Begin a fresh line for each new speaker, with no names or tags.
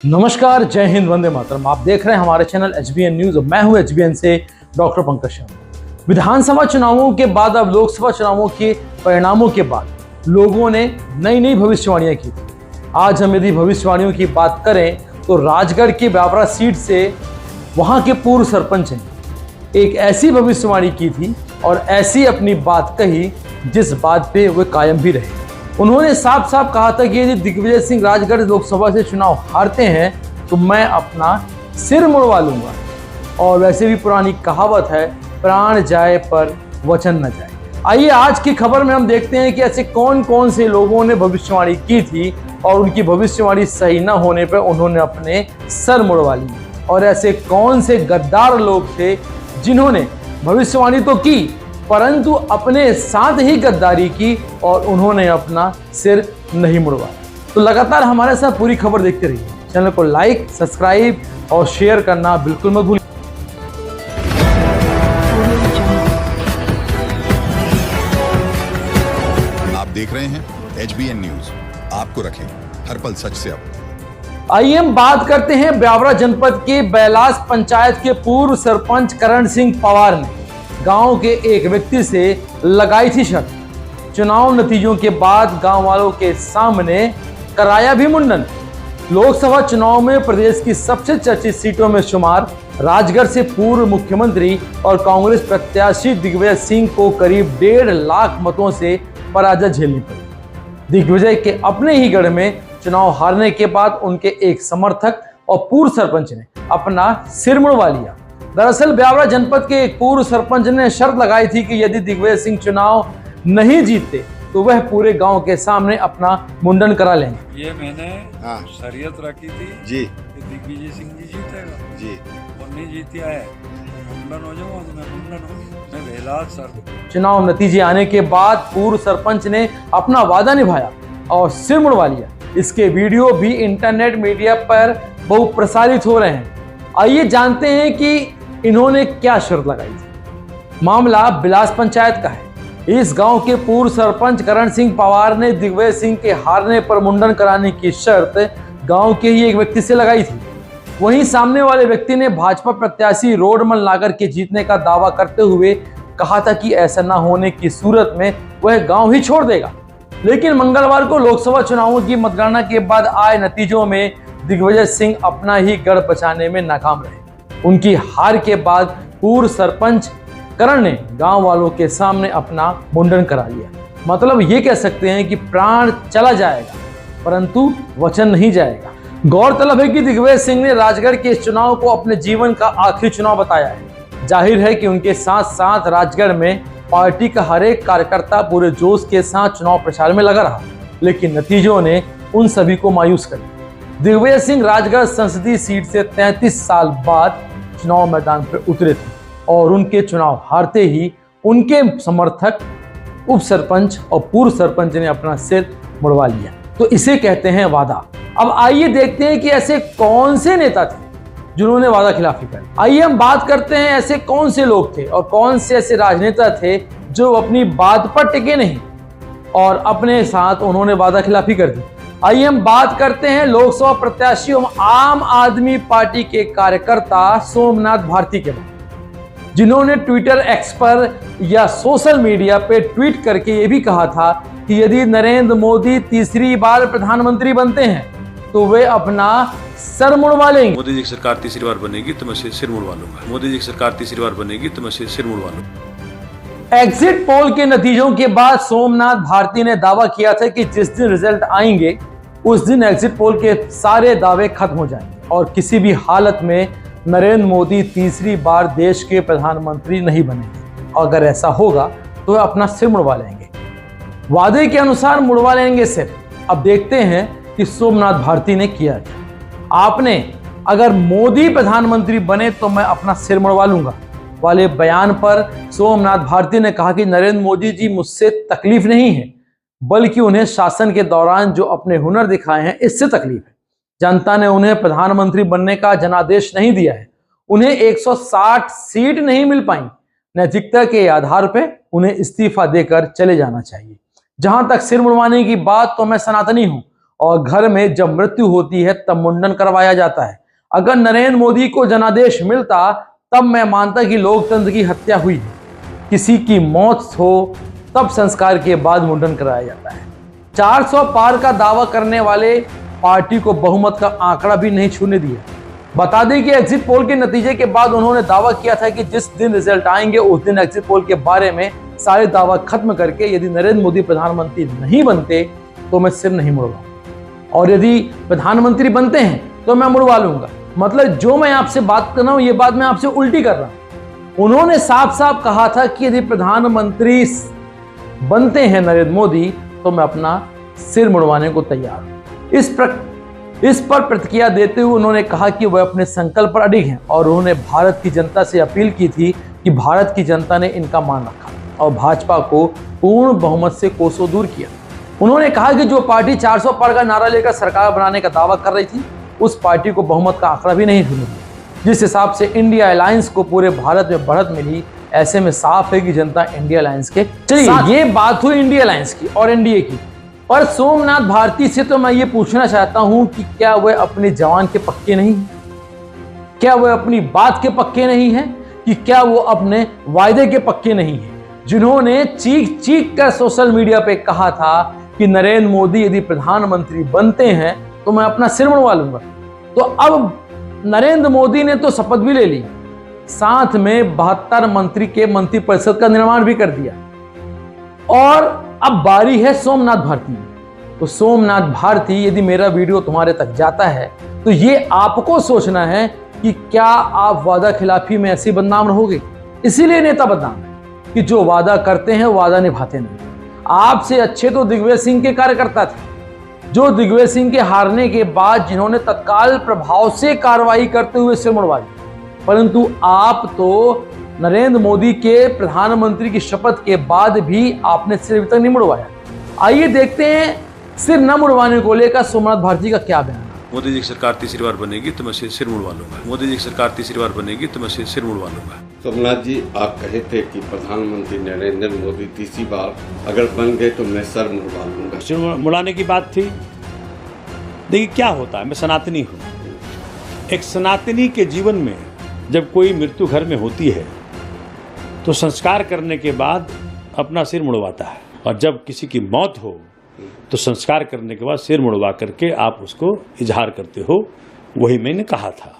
नमस्कार, जय हिंद, वंदे मातरम। आप देख रहे हैं हमारे चैनल HBN न्यूज। मैं हूं HBN से डॉक्टर पंकज शर्मा। विधानसभा चुनावों के बाद अब लोकसभा चुनावों के परिणामों के बाद लोगों ने नई नई भविष्यवाणियां की थी। आज हम यदि भविष्यवाणियों की बात करें तो राजगढ़ की ब्यावरा सीट से वहां के पूर्व सरपंच ने एक ऐसी भविष्यवाणी की थी और ऐसी अपनी बात कही जिस बात पे वे कायम भी रहे। उन्होंने साफ साफ कहा था कि यदि दिग्विजय सिंह राजगढ़ लोकसभा से चुनाव हारते हैं तो मैं अपना सिर मुड़वा लूंगा। और वैसे भी पुरानी कहावत है, प्राण जाए पर वचन न जाए। आइए आज की खबर में हम देखते हैं कि ऐसे कौन कौन से लोगों ने भविष्यवाणी की थी और उनकी भविष्यवाणी सही न होने पर उन्होंने अपने सर मुड़वा लिए। और ऐसे कौन से गद्दार लोग थे जिन्होंने भविष्यवाणी तो की परंतु अपने साथ ही गद्दारी की और उन्होंने अपना सिर नहीं मुड़वाया। तो लगातार हमारे साथ पूरी खबर देखते रहिए। चैनल को लाइक, सब्सक्राइब और शेयर करना बिल्कुल मत भूलिए।
आप देख रहे हैं HBN न्यूज, आपको रखें हर पल सच से अवगत।
आइए हम बात करते हैं ब्यावरा जनपद के बैलास पंचायत के पूर्व सरपंच करण सिंह पवार ने गांव के एक व्यक्ति से लगाई थी शर्त। चुनाव नतीजों के बाद गांव वालों के सामने कराया भी मुंडन। लोकसभा चुनाव में प्रदेश की सबसे चर्चित सीटों में शुमार राजगढ़ से पूर्व मुख्यमंत्री और कांग्रेस प्रत्याशी दिग्विजय सिंह को करीब 1.5 लाख मतों से पराजय झेलनी पड़ी। दिग्विजय के अपने ही गढ़ में चुनाव हारने के बाद उनके एक समर्थक और पूर्व सरपंच ने अपना सिर मुड़वा लिया। दरअसल ब्यावरा जनपद के एक पूर्व सरपंच ने शर्त लगाई थी कि यदि दिग्विजय सिंह चुनाव नहीं जीतते तो वह पूरे गांव के सामने अपना मुंडन करा लेंगे।
ये मैंने शरीयत रखी थी
जी
कि दिग्विजय सिंह जी जीतेगा
जी
और नहीं जीतिया है मुंडन हो जाऊंगा तो मैं मुंडन हो मैं बेलाद सर।
चुनाव नतीजे आने के बाद पूर्व सरपंच ने अपना वादा निभाया और सिर मुड़वा लिया। इसके वीडियो भी इंटरनेट मीडिया पर बहुत प्रसारित हो रहे हैं। आइए जानते हैं कि इन्होंने क्या शर्त लगाई थी। मामला बिलास पंचायत का है। इस गांव के पूर्व सरपंच करण सिंह पवार ने दिग्विजय सिंह के हारने पर मुंडन कराने की शर्त गांव के ही एक व्यक्ति से लगाई थी। वहीं सामने वाले व्यक्ति ने भाजपा प्रत्याशी रोडमल नागर के जीतने का दावा करते हुए कहा था कि ऐसा न होने की सूरत में वह गांव ही छोड़ देगा। लेकिन मंगलवार को लोकसभा चुनावों की मतगणना के बाद आए नतीजों में दिग्विजय सिंह अपना ही गढ़ बचाने में नाकाम रहे। उनकी हार के बाद पूर्व सरपंच करण ने गांव वालों के सामने अपना मुंडन करा लिया। मतलब ये कह सकते हैं कि प्राण चला जाएगा परंतु वचन नहीं जाएगा। गौरतलब है कि दिग्विजय सिंह ने राजगढ़ के इस चुनाव को अपने जीवन का आखिरी चुनाव बताया है। जाहिर है कि उनके साथ साथ राजगढ़ में पार्टी का हर एक कार्यकर्ता पूरे जोश के साथ चुनाव प्रचार में लगा रहा, लेकिन नतीजों ने उन सभी को मायूस कर दिया। दिग्विजय सिंह राजगढ़ संसदीय सीट से 33 साल बाद चुनाव मैदान पर उतरे थे और उनके चुनाव हारते ही उनके समर्थक उप सरपंच और पूर्व सरपंच ने अपना सिर मुड़वा लिया। तो इसे कहते हैं वादा। अब आइए देखते हैं कि ऐसे कौन से नेता थे जिन्होंने वादा खिलाफी करी। आइए हम बात करते हैं ऐसे कौन से लोग थे और कौन से ऐसे राजनेता थे जो अपनी बात पर टिके नहीं और अपने साथ उन्होंने वादा खिलाफी कर दी। आइए हम बात करते हैं लोकसभा प्रत्याशी एवं आम आदमी पार्टी के कार्यकर्ता सोमनाथ भारती के बारे में, जिन्होंने ट्विटर एक्स पर या सोशल मीडिया पे ट्वीट करके ये भी कहा था कि यदि नरेंद्र मोदी तीसरी बार प्रधानमंत्री बनते हैं तो वे अपना सर मुड़वा लेंगे।
मोदी जी की सरकार तीसरी बार बनेगी तो मैं सिर मुड़वा लूंगा। मोदी जी की सरकार तीसरी बार बनेगी तो मैं सिर मुड़वा लूंगा।
एग्जिट पोल के नतीजों के बाद सोमनाथ भारती ने दावा किया था कि जिस दिन रिजल्ट आएंगे उस दिन एग्जिट पोल के सारे दावे खत्म हो जाएंगे और किसी भी हालत में नरेंद्र मोदी तीसरी बार देश के प्रधानमंत्री नहीं बनेंगे। अगर ऐसा होगा तो वे अपना सिर मुड़वा लेंगे। वादे के अनुसार मुड़वा लेंगे सिर। अब देखते हैं कि सोमनाथ भारती ने किया क्या। आपने अगर मोदी प्रधानमंत्री बने तो मैं अपना सिर मुड़वा लूंगा वाले बयान पर सोमनाथ भारती ने कहा कि नरेंद्र मोदी जी मुझसे तकलीफ नहीं है बल्कि उन्हें शासन के दौरान जो अपने हुनर दिखाए हैं इससे तकलीफ है। जनता ने उन्हें प्रधानमंत्री बनने का जनादेश नहीं दिया है। उन्हें 160 सीट नहीं मिल पाई। नैतिकता के आधार पर उन्हें इस्तीफा देकर चले जाना चाहिए। जहां तक सिर मुड़वाने की बात, तो मैं सनातनी हूं और घर में जब मृत्यु होती है तब मुंडन करवाया जाता है। अगर नरेंद्र मोदी को जनादेश मिलता तब मैं मानता कि लोकतंत्र की हत्या हुई है। किसी की मौत हो तब संस्कार के बाद मुंडन कराया जाता है। 400 पार का दावा करने वाले पार्टी को बहुमत का आंकड़ा भी नहीं छूने दिया। बता दें कि एग्जिट पोल के नतीजे के बाद उन्होंने दावा किया था कि जिस दिन रिजल्ट आएंगे उस दिन एग्जिट पोल के बारे में सारे दावा खत्म करके यदि नरेंद्र मोदी प्रधानमंत्री नहीं बनते तो मैं सिर नहीं मुड़वाऊंगा, और यदि प्रधानमंत्री बनते हैं तो मैं मुड़वा लूंगा। मतलब जो मैं आपसे बात कर रहा हूं ये बात मैं आपसे उल्टी कर रहा हूं। उन्होंने साफ साफ कहा था कि यदि प्रधानमंत्री बनते हैं नरेंद्र मोदी तो मैं अपना सिर मुड़वाने को तैयार हूं। इस पर प्रतिक्रिया देते हुए उन्होंने कहा कि वह अपने संकल्प पर अडिग हैं और उन्होंने भारत की जनता से अपील की थी कि भारत की जनता ने इनका मान रखा और भाजपा को पूर्ण बहुमत से कोसों दूर किया। उन्होंने कहा कि जो पार्टी 400 पार का नारा लेकर सरकार बनाने का दावा कर रही थी उस पार्टी को बहुमत का आंकड़ा भी नहीं छूने दिया। जिस हिसाब से इंडिया अलायंस को पूरे भारत में बढ़त मिली, ऐसे में साफ है कि जनता इंडिया अलायंस के। चलिए ये बात हुई इंडिया अलायंस की और एनडीए की, पर सोमनाथ भारती से तो मैं ये पूछना चाहता हूं कि क्या वह अपने जवान के पक्के नहीं है? क्या वह अपनी बात के पक्के नहीं है? कि क्या वो अपने वायदे के पक्के नहीं है? जिन्होंने चीख चीख कर सोशल मीडिया पे कहा था कि नरेंद्र मोदी यदि प्रधानमंत्री बनते हैं तो मैं अपना सिर मुड़वा लूंगा। तो अब नरेंद्र मोदी ने तो शपथ भी ले ली, साथ में 72 मंत्री के मंत्रिपरिषद का निर्माण भी कर दिया, और अब बारी है सोमनाथ भारती। तो सोमनाथ भारती, यदि मेरा वीडियो तुम्हारे तक जाता है तो ये आपको सोचना है कि क्या आप वादा खिलाफी में ऐसे बदनाम रहोगे। इसीलिए नेता बदनाम है कि जो वादा करते हैं वादा निभाते नहीं। आपसे अच्छे तो दिग्विजय सिंह के कार्यकर्ता थे, जो दिग्विजय सिंह के हारने के बाद जिन्होंने तत्काल प्रभाव से कार्रवाई करते हुए सिर मुड़वा दिया, परंतु आप तो नरेंद्र मोदी के प्रधानमंत्री की शपथ के बाद भी आपने सिर अभी तक नहीं मुड़वाया। आइए देखते हैं सिर न मुड़वाने को लेकर सोमनाथ भारती का क्या बयान है।
मोदी जी की सरकार तीसरी बार बनेगी तो मैं सिर मुड़वा लूंगा। मोदी जी की सरकार तीसरी बार बनेगी तो मैं सिर मुड़वा लूंगा।
सोमनाथ जी, आप कहे थे कि प्रधानमंत्री नरेंद्र मोदी तीसरी बार अगर बन गए तो मैं सर मुड़वा लूंगा।
सिर मुड़ाने की बात थी। देखिए क्या होता है, मैं सनातनी हूँ। एक सनातनी के जीवन में जब कोई मृत्यु घर में होती है तो संस्कार करने के बाद अपना सिर मुड़वाता है, और जब किसी की मौत हो तो संस्कार करने के बाद सिर मुड़वा करके आप उसको इजहार करते हो। वही मैंने कहा था।